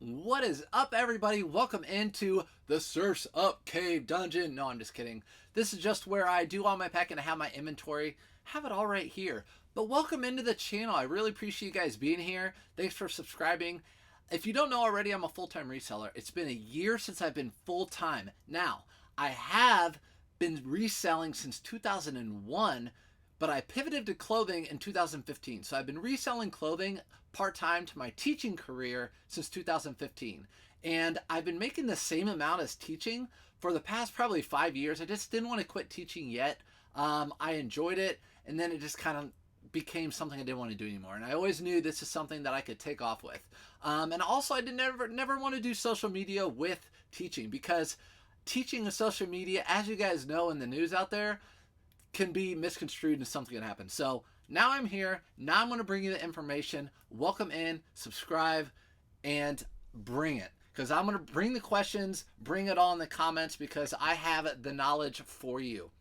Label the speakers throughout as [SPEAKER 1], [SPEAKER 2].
[SPEAKER 1] What is up, everybody? Welcome into the Surf's Up Cave Dungeon. No, I'm just kidding. This is just where I do all my packing. I have my inventory. Have it all right here. But welcome into the channel. I really appreciate you guys being here. Thanks for subscribing. If you don't know already, I'm a full-time reseller. It's been a year since I've been full-time. Now, I have been reselling since 2001, but I pivoted to clothing in 2015. So I've been reselling clothing part-time to my teaching career since 2015. And I've been making the same amount as teaching for the past probably 5 years. I just didn't want to quit teaching yet. I enjoyed it, and then it just kind of became something I didn't want to do anymore. And I always knew this is something that I could take off with. And also I did never want to do social media with teaching, because teaching and social media, as you guys know in the news out there, can be misconstrued into something that happens. So now I'm here. Now I'm going to bring you the information. Welcome in, subscribe, and bring it. Because I'm going to bring the questions, bring it all in the comments, because I have the knowledge for you.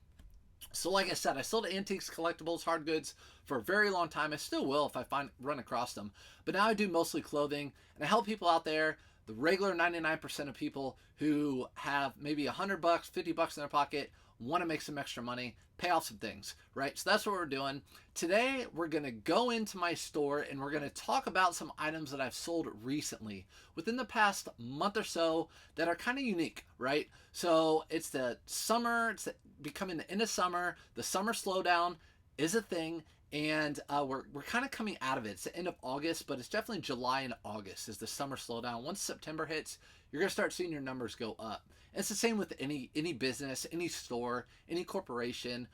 [SPEAKER 1] So like I said, I sold antiques, collectibles, hard goods for a very long time. I still will if I run across them. But now I do mostly clothing, and I help people out there, the regular 99% of people who have maybe $100, $50 in their pocket, want to make some extra money, pay off some things, right? So that's what we're doing. Today, we're going to go into my store and we're going to talk about some items that I've sold recently within the past month or so that are kind of unique, right? So it's the summer, becoming the end of summer. The summer slowdown is a thing, and we're kind of coming out of it. It's the end of August, but it's definitely July and August is the summer slowdown. Once September hits, you're going to start seeing your numbers go up. And it's the same with any business, any store, any corporation.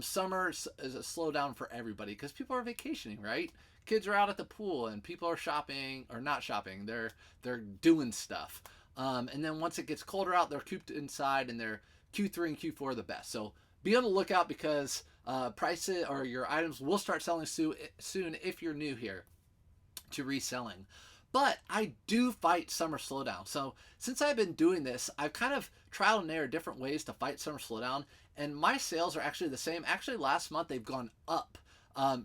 [SPEAKER 1] Summer is a slowdown for everybody because people are vacationing, right? Kids are out at the pool and people are shopping, or not shopping. They're doing stuff. And then once it gets colder out, they're cooped inside, and their Q3 and Q4 are the best. So be on the lookout, because prices or your items will start selling soon if you're new here to reselling. But I do fight summer slowdown. So since I've been doing this, I've kind of trial and error different ways to fight summer slowdown. And my sales are actually the same. Actually, last month they've gone up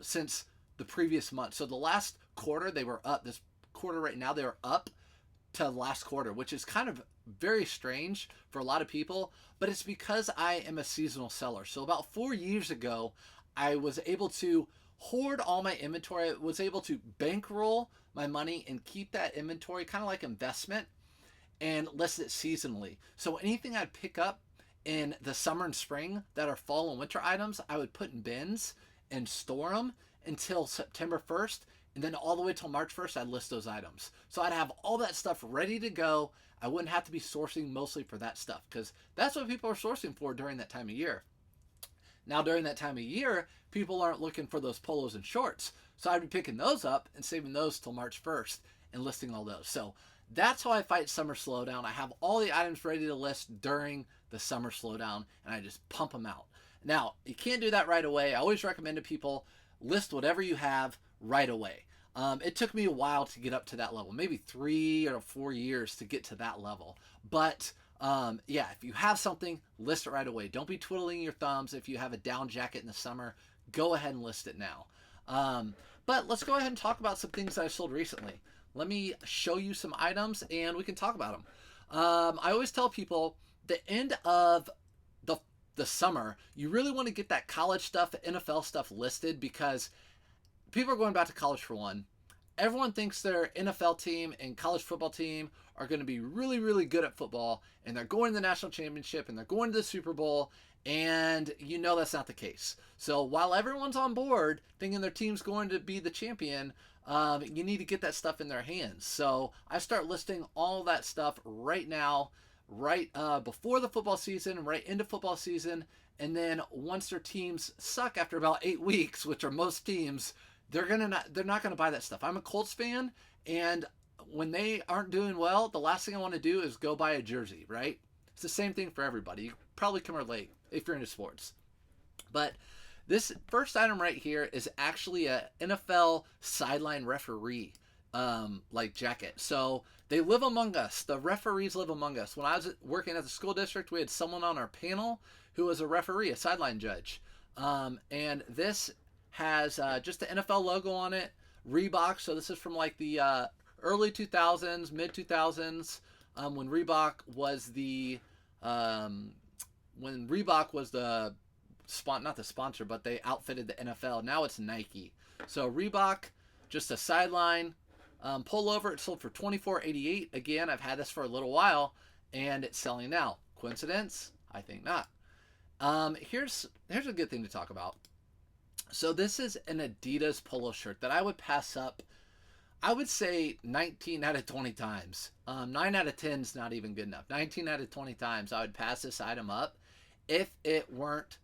[SPEAKER 1] since the previous month. So the last quarter they were up. This quarter right now they were up to last quarter, which is kind of very strange for a lot of people. But it's because I am a seasonal seller. So about 4 years ago, I was able to hoard all my inventory. I was able to bankroll my money and keep that inventory kind of like investment and list it seasonally. So anything I'd pick up in the summer and spring that are fall and winter items, I would put in bins and store them until September 1st. And then all the way till March 1st, I'd list those items. So I'd have all that stuff ready to go. I wouldn't have to be sourcing mostly for that stuff, because that's what people are sourcing for during that time of year. Now, during that time of year, people aren't looking for those polos and shorts. So I'd be picking those up and saving those till March 1st and listing all those. So that's how I fight summer slowdown. I have all the items ready to list during the summer slowdown, and I just pump them out. Now, you can't do that right away. I always recommend to people, list whatever you have right away. It took me a while to get up to that level, maybe 3 or 4 years to get to that level. But yeah, if you have something, list it right away. Don't be twiddling your thumbs. If you have a down jacket in the summer, go ahead and list it now. But let's go ahead and talk about some things that I sold recently. Let me show you some items and we can talk about them. I always tell people the end of the summer, you really want to get that college stuff, NFL stuff listed, because people are going back to college for one. Everyone thinks their NFL team and college football team are going to be really, really good at football, and they're going to the national championship and they're going to the Super Bowl, and you know that's not the case. So while everyone's on board thinking their team's going to be the champion, you need to get that stuff in their hands. So I start listing all that stuff right now, right before the football season, right into football season, and then once their teams suck after about 8 weeks, which are most teams, they're not gonna buy that stuff. I'm a Colts fan, and when they aren't doing well, the last thing I want to do is go buy a jersey, right? It's the same thing for everybody. You probably can relate if you're into sports. But this first item right here is actually a NFL sideline referee like jacket. So they live among us. The referees live among us. When I was working at the school district, we had someone on our panel who was a referee, a sideline judge. And this has just the NFL logo on it, Reebok. So this is from like the early 2000s, mid 2000s, when Reebok was the not the sponsor, but they outfitted the NFL. Now it's Nike. So Reebok, just a sideline pullover. It sold for $24.88. Again, I've had this for a little while, and it's selling now. Coincidence? I think not. Here's a good thing to talk about. So this is an Adidas polo shirt that I would pass up, I would say 19 out of 20 times. 9 out of 10 is not even good enough. 19 out of 20 times I would pass this item up if it weren't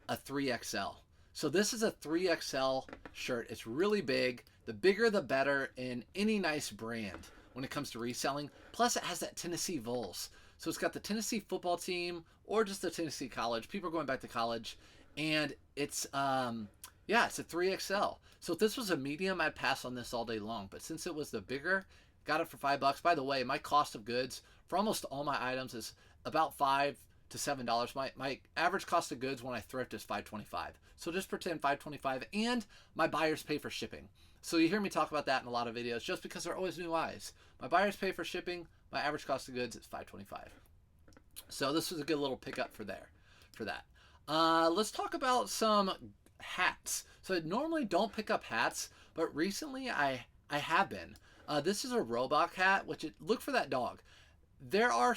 [SPEAKER 1] a 3XL. So this is a 3XL shirt. It's really big. The bigger the better in any nice brand when it comes to reselling. Plus it has that Tennessee Vols. So it's got the Tennessee football team or just the Tennessee college. People are going back to college. And it's, it's a 3XL. So if this was a medium, I'd pass on this all day long. But since it was the bigger, got it for $5. By the way, my cost of goods for almost all my items is about $5 to $7. My average cost of goods when I thrift is $5.25. So just pretend $5.25, and my buyers pay for shipping. So you hear me talk about that in a lot of videos just because they're always new eyes. My buyers pay for shipping. My average cost of goods is $5.25. So this was a good little pickup for that. Let's talk about some hats. So I normally don't pick up hats, but recently I have been. This is a Roebuck hat, look for that dog. There are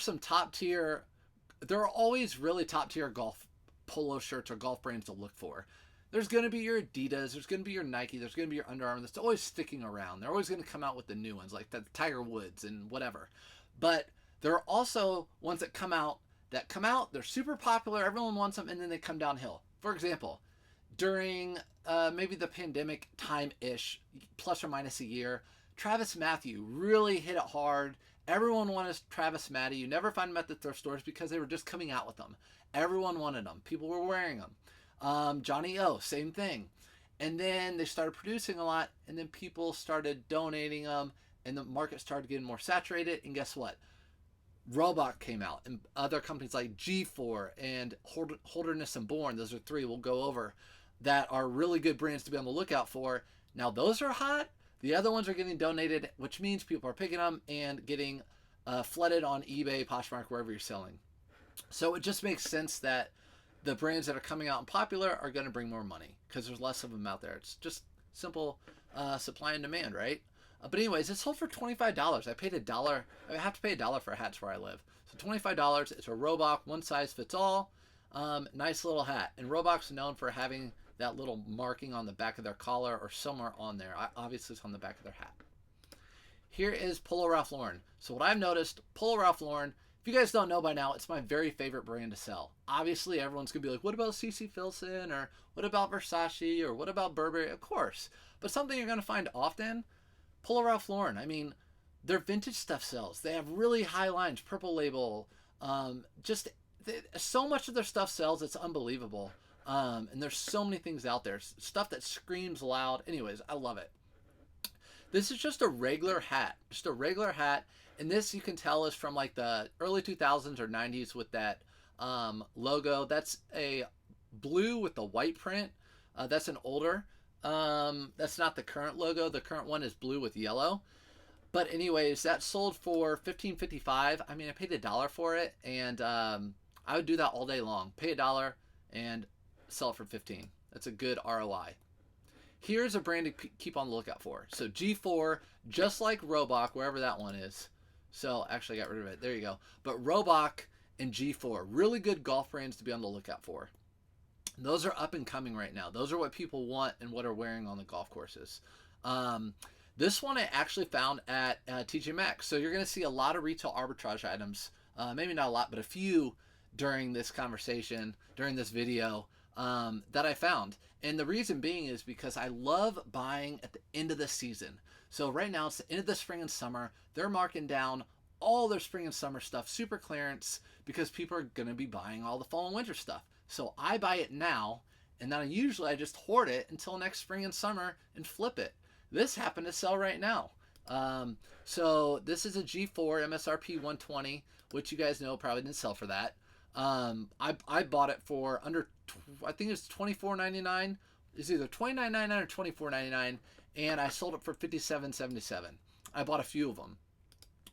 [SPEAKER 1] always really top tier golf polo shirts or golf brands to look for. There's going to be your Adidas, there's going to be your Nike, there's going to be your Under Armour that's always sticking around. They're always going to come out with the new ones, like the Tiger Woods and whatever. But there are also ones that come out, they're super popular, everyone wants them, and then they come downhill. For example, during maybe the pandemic time-ish, plus or minus a year, Travis Matthew really hit it hard. Everyone wanted Travis Matthew. You never find them at the thrift stores because they were just coming out with them. Everyone wanted them. People were wearing them. Johnny O, same thing. And then they started producing a lot, and then people started donating them, and the market started getting more saturated. And guess what? Roebuck came out, and other companies like G4 and Holderness and Bourne, those are three we'll go over, that are really good brands to be on the lookout for. Now those are hot. The other ones are getting donated, which means people are picking them and getting flooded on eBay, Poshmark, wherever you're selling. So it just makes sense that the brands that are coming out and popular are going to bring more money because there's less of them out there. It's just simple supply and demand, right? But anyways, it sold for $25. I paid $1. I have to pay $1 for hats where I live. So $25. It's a Roebuck, one size fits all. Nice little hat. And Roebuck's known for having that little marking on the back of their collar or somewhere on there. Obviously, it's on the back of their hat. Here is Polo Ralph Lauren. So what I've noticed, Polo Ralph Lauren, if you guys don't know by now, it's my very favorite brand to sell. Obviously, everyone's going to be like, what about CC Filson? Or what about Versace? Or what about Burberry? Of course. But something you're going to find often, Polo Ralph Lauren. I mean, their vintage stuff sells. They have really high lines, Purple Label. So much of their stuff sells, it's unbelievable. And there's so many things out there. Stuff that screams loud. Anyways, I love it. This is just a regular hat. Just a regular hat. And this, you can tell, is from like the early 2000s or 90s with that logo. That's a blue with the white print. That's an older. That's not the current logo. The current one is blue with yellow. But anyways, that sold for $15.55. I mean, I paid $1 for it. And I would do that all day long. Pay $1 and sell it for $15. That's a good ROI. Here's a brand to keep on the lookout for. So G4, just like Roebuck, wherever that one is. So actually I got rid of it. There you go. But Roebuck and G4, really good golf brands to be on the lookout for. Those are up and coming right now. Those are what people want and what are wearing on the golf courses. This one I actually found at TJ Maxx. So you're going to see a lot of retail arbitrage items. Maybe not a lot, but a few during this conversation, during this video, that I found. And the reason being is because I love buying at the end of the season. So right now it's the end of the spring and summer. They're marking down all their spring and summer stuff, super clearance, because people are going to be buying all the fall and winter stuff. So I buy it now, and then I just hoard it until next spring and summer and flip it. This happened to sell right now. So this is a G4 MSRP 120, which you guys know probably didn't sell for that. I bought it for under, I think it's $24.99. It's either $29.99 or $24.99, and I sold it for $57.77. I bought a few of them.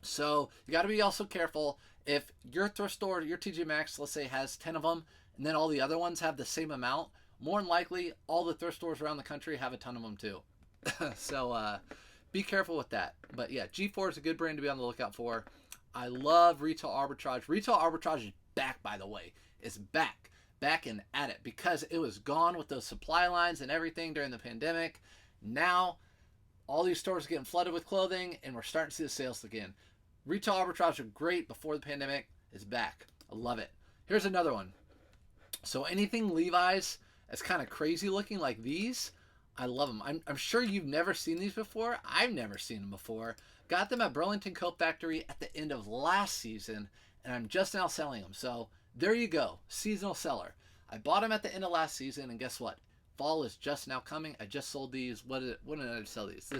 [SPEAKER 1] So you got to be also careful if your thrift store, your TJ Maxx, let's say, has 10 of them, and then all the other ones have the same amount. More than likely, all the thrift stores around the country have a ton of them too. So be careful with that. But yeah, G4 is a good brand to be on the lookout for. I love Retail Arbitrage. Retail Arbitrage is back, by the way. It's back and at it, because it was gone with those supply lines and everything during the pandemic. Now all these stores are getting flooded with clothing, and we're starting to see the sales again. Retail Arbitrage were great before the pandemic. It's back. I love it. Here's another one. So anything Levi's that's kind of crazy looking like these, I love them. I'm sure you've never seen these before. I've never seen them before. Got them at Burlington Coat Factory at the end of last season, and I'm just now selling them. So there you go. Seasonal seller. I bought them at the end of last season, and guess what? Fall is just now coming. I just sold these. When did I sell these?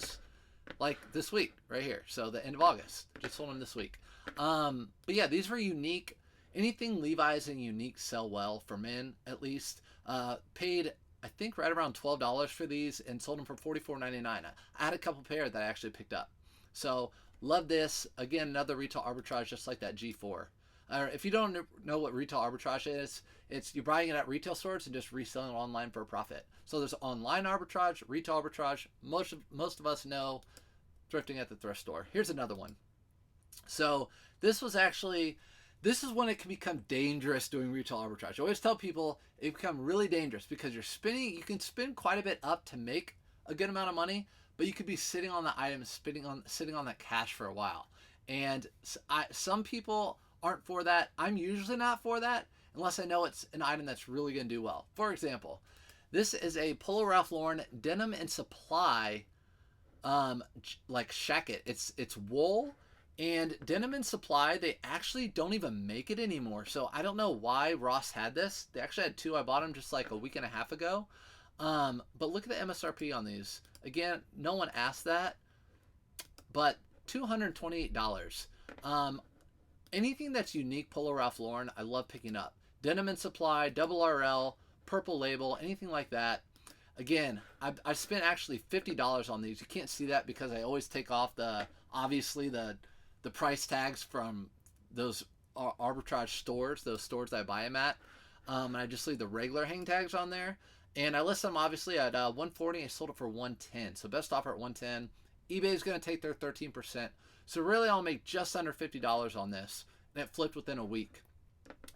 [SPEAKER 1] This week right here. So the end of August. Just sold them this week. But yeah, these were unique. Anything Levi's and unique sell well for men, at least. Paid, I think, right around $12 for these and sold them for $44.99. I had a couple pair that I actually picked up. So love this. Again, another Retail Arbitrage just like that G4. If you don't know what Retail Arbitrage is, it's you're buying it at retail stores and just reselling it online for a profit. So there's online arbitrage, retail arbitrage. Most of us know thrifting at the thrift store. Here's another one. So this is when it can become dangerous doing retail arbitrage. I always tell people it can become really dangerous because you can spend quite a bit up to make a good amount of money, but you could be sitting on the item, sitting on that cash for a while. And some people aren't for that. I'm usually not for that unless I know it's an item that's really going to do well. For example, this is a Polo Ralph Lauren Denim and Supply like shacket. It's wool. And Denim and Supply, they actually don't even make it anymore. So I don't know why Ross had this. They actually had two. I bought them just like a week and a half ago. But look at the MSRP on these. Again, no one asked that. But $228. Anything that's unique Polo Ralph Lauren, I love picking up. Denim and Supply, Double RL, Purple Label, anything like that. Again, I spent actually $50 on these. You can't see that because I always take off obviously the price tags from those arbitrage stores, those stores that I buy them at. And I just leave the regular hang tags on there. And I list them obviously at $140. I sold it for $110. So best offer at $110. eBay is going to take their 13%. So really I'll make just under $50 on this. And it flipped within a week.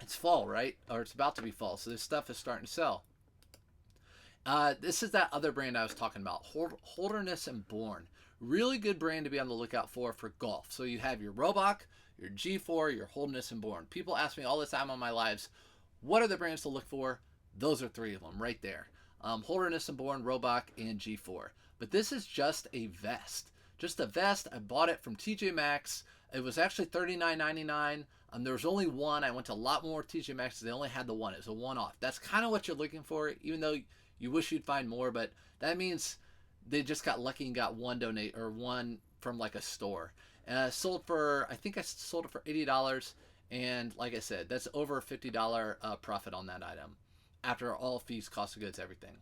[SPEAKER 1] It's fall, right? Or it's about to be fall. So this stuff is starting to sell. This is that other brand I was talking about. Holderness and Bourne. Really good brand to be on the lookout for golf. So you have your Roebuck, your G4, your Holderness and Bourne. People ask me all the time on my lives, what are the brands to look for? Those are three of them right there. Holderness and Bourne, Roebuck, and G4. But this is just a vest. Just a vest. I bought it from TJ Maxx. It was actually $39.99. There was only one. I went to a lot more TJ Maxx. They only had the one. It was a one-off. That's kind of what you're looking for, even though you wish you'd find more. But that means they just got lucky and got one from like a store. I think I sold it for $80. And like I said, that's over a $50 profit on that item after all fees, cost of goods, everything.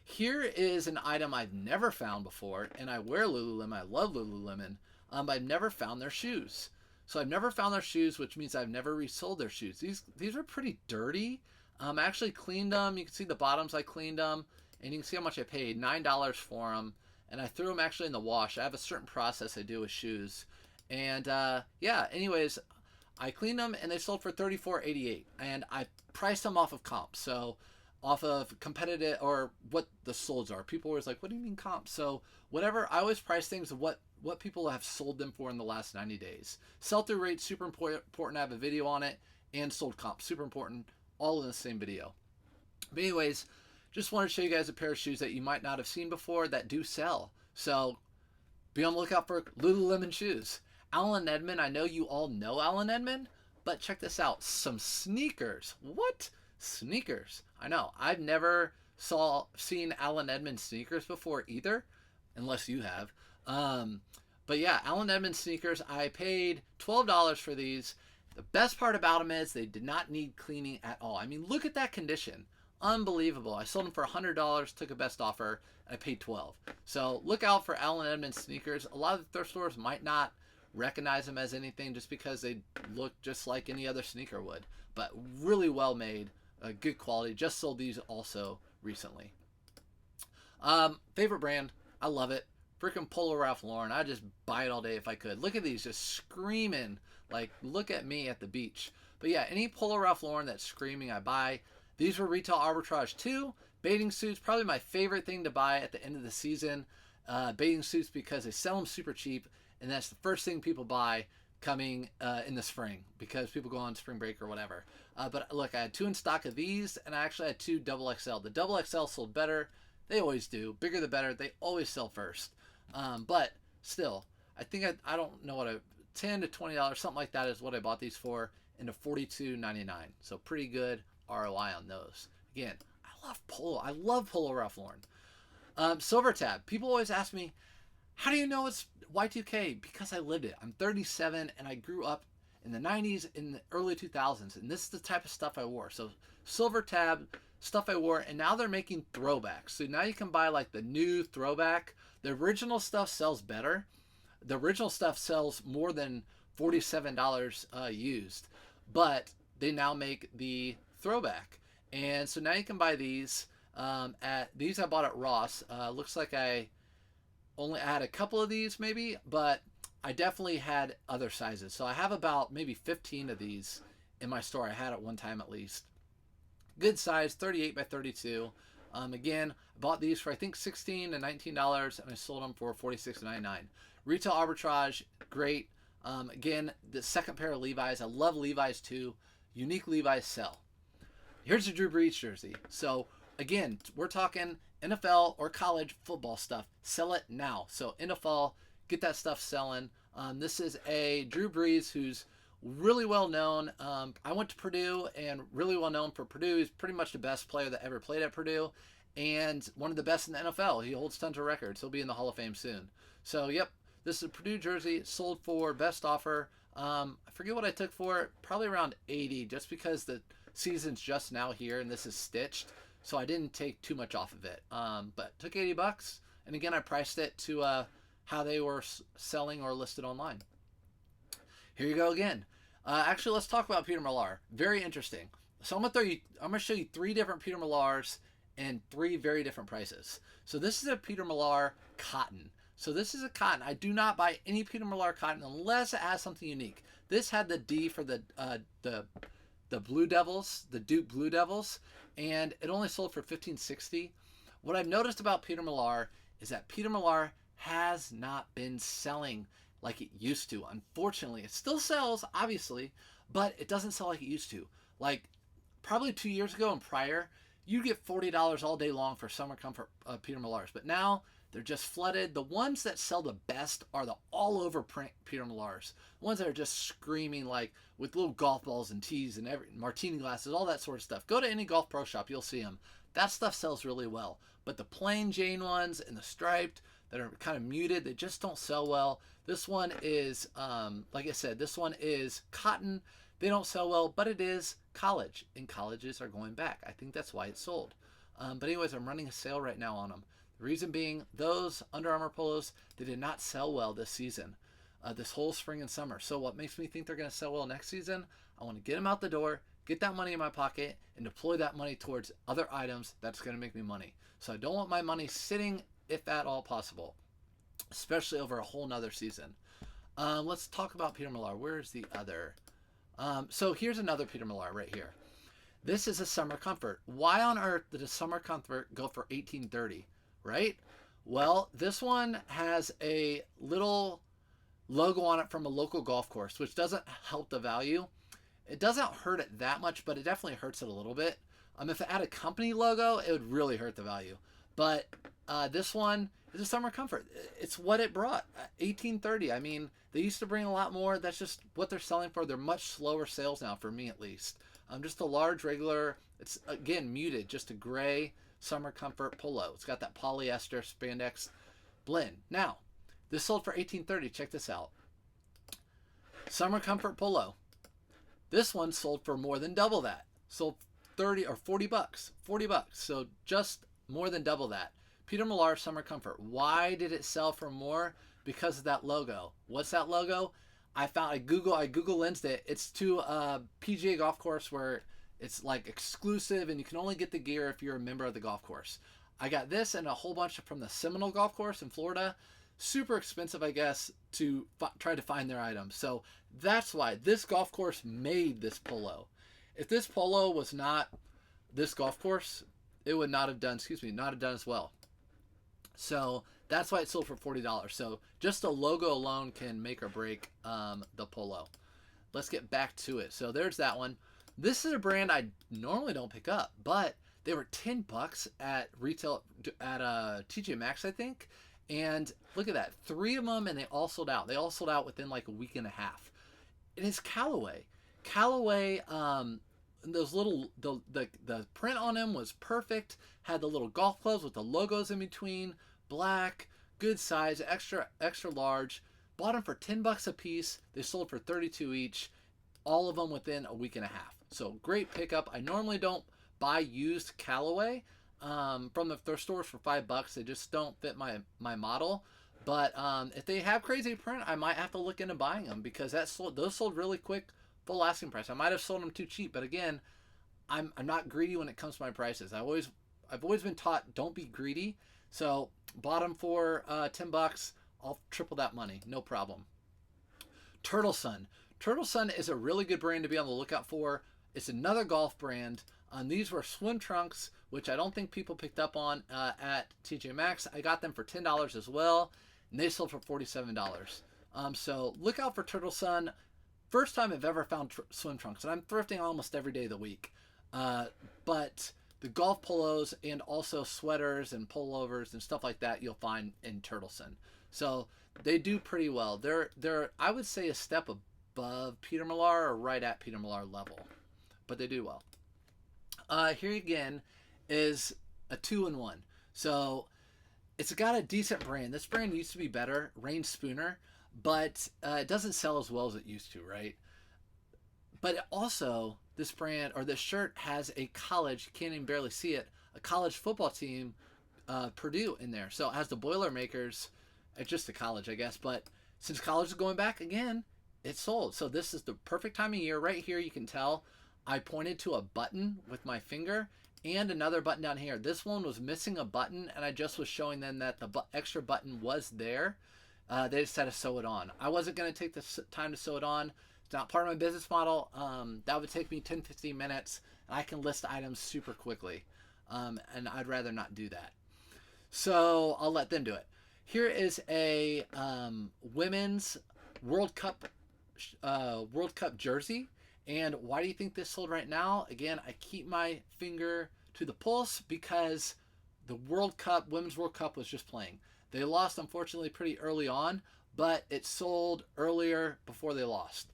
[SPEAKER 1] Here is an item I've never found before, and I wear Lululemon. I love Lululemon. But I've never found their shoes. So I've never found their shoes, which means I've never resold their shoes. These are pretty dirty. I actually cleaned them. You can see the bottoms. I cleaned them. And you can see how much I paid, $9 for them. And I threw them actually in the wash. I have a certain process I do with shoes. And yeah, anyways, I cleaned them and they sold for $34.88. And I priced them off of comp. So off of competitive or what the solds are. People are always like, what do you mean comp? So whatever, I always price things of what people have sold them for in the last 90 days. Sell-through rate, super important. I have a video on it. And sold comp, super important. All in the same video. But anyways, just wanted to show you guys a pair of shoes that you might not have seen before that do sell. So be on the lookout for Lululemon shoes. Allen Edmond, I know you all know Allen Edmond, but check this out. Some sneakers. What? Sneakers. I know. I've never seen Allen Edmond sneakers before either, unless you have. But yeah, Allen Edmond sneakers. I paid $12 for these. The best part about them is they did not need cleaning at all. I mean, look at that condition. unbelievable. I sold them for $100, took a best offer, and I paid $12. So look out for Allen Edmonds sneakers. A lot of the thrift stores might not recognize them as anything just because they look just like any other sneaker would, but really well made, good quality. Just sold these also recently. Favorite brand, I love it. Freaking Polo Ralph Lauren. I just buy it all day if I could. Look at these, just screaming. Like, look at me at the beach. But yeah, any Polo Ralph Lauren that's screaming, I buy. These were retail arbitrage too. Bathing suits, probably my favorite thing to buy at the end of the season. Bathing suits because they sell them super cheap, and that's the first thing people buy coming in the spring because people go on spring break or whatever. But look, I had 2 in stock of these, and I actually had 2 double XL. The double XL sold better. They always do. Bigger the better. They always sell first. But still, I think I don't know what $10 to $20, something like that is what I bought these for, into $42.99. So pretty good ROI on those. Again, I love Polo. I love Polo Ralph Lauren. Silver tab. People always ask me, how do you know it's Y2K? Because I lived it. I'm 37 and I grew up in the 90s, in the early 2000s, and this is the type of stuff I wore. So silver tab, stuff I wore, and now they're making throwbacks. So now you can buy like the new throwback. The original stuff sells better. The original stuff sells more than $47 used, but they now make the throwback. And so now you can buy these. These I bought at Ross. Looks like I had a couple of these maybe, but I definitely had other sizes. So I have about maybe 15 of these in my store. I had at one time at least. Good size, 38 by 32. Again, I bought these for I think $16 to $19, and I sold them for $46.99. Retail arbitrage, great. Again, the second pair of Levi's. I love Levi's too. Unique Levi's sell. Here's a Drew Brees jersey. So again, we're talking NFL or college football stuff. Sell it now. So NFL, get that stuff selling. This is a Drew Brees who's really well known. I went to Purdue, and really well known for Purdue. He's pretty much the best player that ever played at Purdue, and one of the best in the NFL. He holds tons of records. He'll be in the Hall of Fame soon. So yep, this is a Purdue jersey, sold for best offer. I forget what I took for it, probably around 80, just because the season's just now here and this is stitched, so I didn't take too much off of it. But took $80, and again, I priced it to how they were selling or listed online. Here you go again. Actually, let's talk about Peter Millar. Very interesting. So I'm gonna show you 3 different Peter Millars and 3 very different prices. So this is a Peter Millar cotton. So this is a cotton. I do not buy any Peter Millar cotton unless it has something unique. This had the D for the Blue Devils, the Duke Blue Devils, and it only sold for $15.60. What I've noticed about Peter Millar is that Peter Millar has not been selling like it used to. Unfortunately, it still sells, obviously, but it doesn't sell like it used to. Like probably 2 years ago and prior, you get $40 all day long for summer comfort Peter Millars, but now they're just flooded. The ones that sell the best are the all over print Peter Millars. The ones that are just screaming, like with little golf balls and tees and martini glasses, all that sort of stuff. Go to any Golf Pro shop, you'll see them. That stuff sells really well. But the plain Jane ones and the striped that are kind of muted, they just don't sell well. This one is, like I said, this one is cotton. They don't sell well, but it is college, and colleges are going back. I think that's why it's sold. But anyways, I'm running a sale right now on them. The reason being, those Under Armour polos, they did not sell well this season, this whole spring and summer. So what makes me think they're going to sell well next season? I want to get them out the door, get that money in my pocket, and deploy that money towards other items that's going to make me money. So I don't want my money sitting, if at all possible, especially over a whole nother season. Let's talk about Peter Millar. Where's the other? So here's another Peter Millar right here. This is a summer comfort. Why on earth did a summer comfort go for $18.30, right? Well, this one has a little logo on it from a local golf course, which doesn't help the value. It doesn't hurt it that much, but it definitely hurts it a little bit. If it had a company logo, it would really hurt the value. But this one is a summer comfort. It's what it brought. $18.30. I mean, they used to bring a lot more. That's just what they're selling for. They're much slower sales now, for me at least. Just a large regular, it's again muted, just a gray summer comfort polo. It's got that polyester spandex blend. Now, this sold for $18.30. Check this out. Summer comfort polo. This one sold for more than double that. Sold 30 or 40 bucks. 40 bucks. So just more than double that. Peter Millar Summer Comfort. Why did it sell for more? Because of that logo. What's that logo? I Google lensed it. It's to a PGA golf course where it's like exclusive and you can only get the gear if you're a member of the golf course. I got this and a whole bunch from the Seminole golf course in Florida. Super expensive, I guess, to try to find their items. So that's why this golf course made this polo. If this polo was not this golf course, it would not have done, not have done as well. So that's why it sold for $40. So just the logo alone can make or break the polo. Let's get back to it. So there's that one. This is a brand I normally don't pick up, but they were 10 bucks at retail at TJ Maxx, I think. And look at that, 3 of them, and they all sold out. They all sold out within like a week and a half. It is Callaway. Callaway, those little the print on them was perfect. Had the little golf clubs with the logos in between. Black, good size, extra large. Bought them for 10 bucks a piece. They sold for 32 each. All of them within a week and a half. So great pickup. I normally don't buy used Callaway from the thrift stores for 5 bucks. They just don't fit my model. But if they have crazy print, I might have to look into buying them because those sold really quick, full asking price. I might have sold them too cheap, but again, I'm not greedy when it comes to my prices. I've always been taught don't be greedy. So bought them for 10 bucks. I'll triple that money, no problem. Turtle Sun. Turtle Sun is a really good brand to be on the lookout for. It's another golf brand. These were swim trunks, which I don't think people picked up on at TJ Maxx. I got them for $10 as well, and they sold for $47. So look out for Turtle Sun. First time I've ever found swim trunks, and I'm thrifting almost every day of the week. But the golf polos and also sweaters and pullovers and stuff like that you'll find in Turtle Sun. So they do pretty well. They're I would say a step above Peter Millar or right at Peter Millar level, but they do well. Here again is a 2-in-1. So it's got a decent brand. This brand used to be better, Rain Spooner, but it doesn't sell as well as it used to, right? But it also, this brand or this shirt has a college, you can't even barely see it, a college football team, Purdue in there. So it has the Boilermakers. It's just a college, I guess. But since college is going back again, it's sold. So this is the perfect time of year. Right here, you can tell I pointed to a button with my finger and another button down here. This one was missing a button, and I just was showing them that the extra button was there. They just had to sew it on. I wasn't going to take the time to sew it on. It's not part of my business model. That would take me 10-15 minutes, and I can list items super quickly. And I'd rather not do that. So I'll let them do it. Here is a women's World Cup jersey. And why do you think this sold right now? Again, I keep my finger to the pulse because the Women's World Cup was just playing. They lost, unfortunately, pretty early on, but it sold earlier before they lost.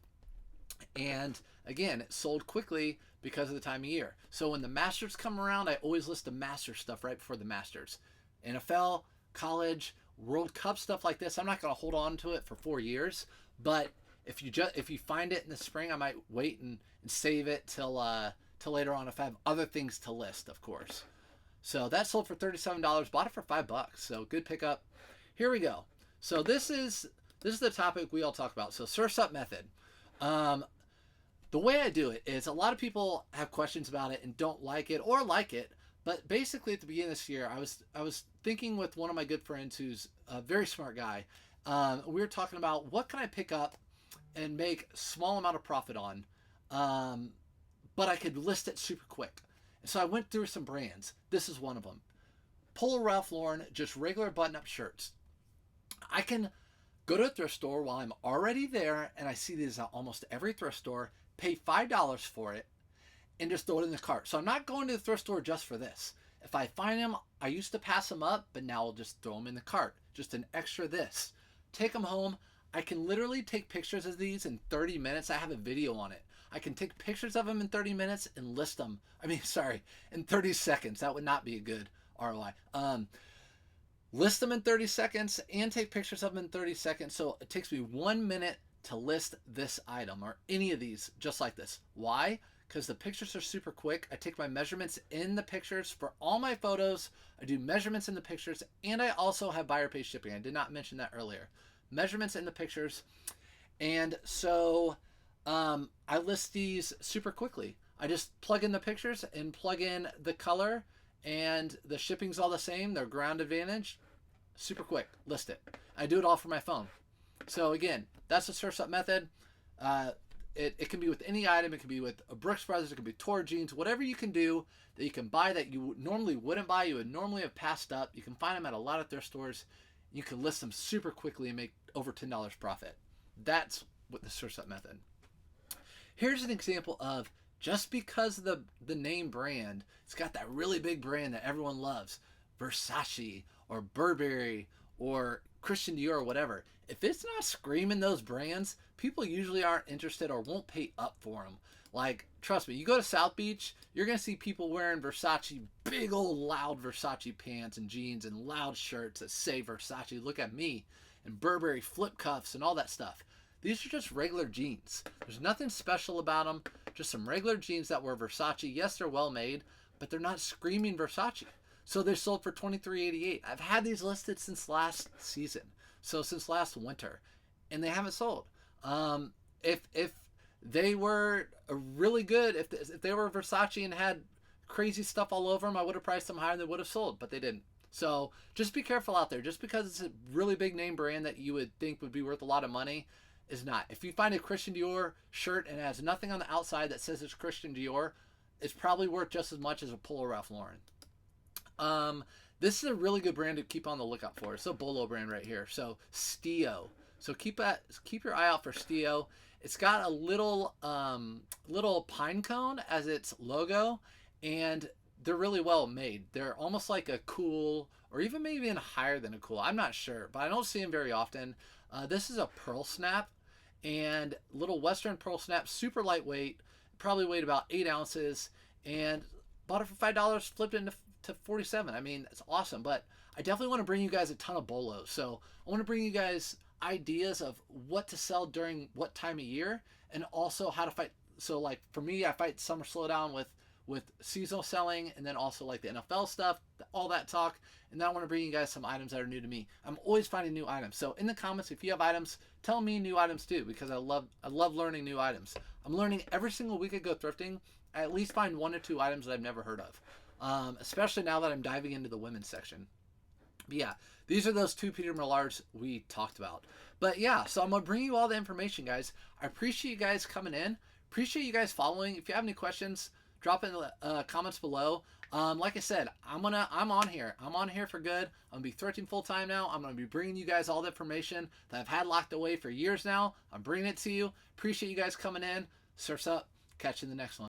[SPEAKER 1] And again, it sold quickly because of the time of year. So when the Masters come around, I always list the Masters stuff right before the Masters. NFL, college, World Cup stuff like this, I'm not going to hold on to it for 4 years, but if you find it in the spring, I might wait and save it till later on if I have other things to list, of course. So that sold for $37. Bought it for $5. So good pickup. Here we go. So this is the topic we all talk about. So surf's up method. The way I do it is a lot of people have questions about it and don't like it or like it. But basically at the beginning of this year, I was thinking with one of my good friends who's a very smart guy. We were talking about what can I pick up and make a small amount of profit on, but I could list it super quick. And so I went through some brands. This is one of them. Polo Ralph Lauren, just regular button-up shirts. I can go to a thrift store while I'm already there, and I see these at almost every thrift store, pay $5 for it, and just throw it in the cart. So I'm not going to the thrift store just for this. If I find them, I used to pass them up, but now I'll just throw them in the cart. Just an extra this. Take them home. I can literally take pictures of these in 30 minutes. I have a video on it. I can take pictures of them in 30 minutes and list them. In 30 seconds. That would not be a good ROI. List them in 30 seconds and take pictures of them in 30 seconds. So it takes me 1 minute to list this item or any of these just like this. Why? because the pictures are super quick. I take my measurements in the pictures for all my photos. I do measurements in the pictures, and I also have buyer pay shipping. I did not mention that earlier. Measurements in the pictures. And so I list these super quickly. I just plug in the pictures and plug in the color, and the shipping's all the same. They're ground advantage. Super quick. List it. I do it all from my phone. So again, that's the Surf's Up method. It can be with any item. It can be with a Brooks Brothers. It can be Tor jeans. Whatever you can do that you can buy that you normally wouldn't buy, you would normally have passed up. You can find them at a lot of thrift stores. You can list them super quickly and make over $10 profit. That's what the Surf's Up method. Here's an example of just because the name brand, it's got that really big brand that everyone loves, Versace or Burberry or Christian Dior or whatever. If it's not screaming those brands, people usually aren't interested or won't pay up for them. Like, trust me, you go to South Beach, you're going to see people wearing Versace, big old loud Versace pants and jeans and loud shirts that say Versace, look at me, and Burberry flip cuffs and all that stuff. These are just regular jeans. There's nothing special about them, just some regular jeans that were Versace. Yes, they're well made, but they're not screaming Versace. So they're sold for $23.88. I've had these listed since last season, so since last winter, and they haven't sold. If they were really good, if they were Versace and had crazy stuff all over them, I would have priced them higher and they would have sold, but they didn't. So just be careful out there. Just because it's a really big name brand that you would think would be worth a lot of money is not. If you find a Christian Dior shirt and it has nothing on the outside that says it's Christian Dior, it's probably worth just as much as a Polo Ralph Lauren. This is a really good brand to keep on the lookout for. It's a Bolo brand right here. So Stio. So keep your eye out for Stio. It's got a little pine cone as its logo, and they're really well made. They're almost like a cool, or even maybe even higher than a cool. I'm not sure, but I don't see them very often. This is a pearl snap, and little Western pearl snap, super lightweight, probably weighed about 8 ounces, and bought it for $5, flipped it into 47. I mean, it's awesome, but I definitely want to bring you guys a ton of bolos. So I want to bring you guys ideas of what to sell during what time of year, and also how to fight. So like for me, I fight summer slowdown with seasonal selling, and then also like the NFL stuff, all that talk. And then I want to bring you guys some items that are new to me. I'm always finding new items. So in the comments, if you have items, tell me new items too, because I love learning new items. I'm learning every single week I go thrifting. I at least find 1 or 2 items that I've never heard of. Especially now that I'm diving into the women's section. But yeah, these are those 2 Peter Millars we talked about. But yeah, so I'm going to bring you all the information, guys. I appreciate you guys coming in. Appreciate you guys following. If you have any questions, drop in the comments below. Like I said, I'm on here. I'm on here for good. I'm going to be thrifting full time now. I'm going to be bringing you guys all the information that I've had locked away for years now. I'm bringing it to you. Appreciate you guys coming in. Surf's up. Catch you in the next one.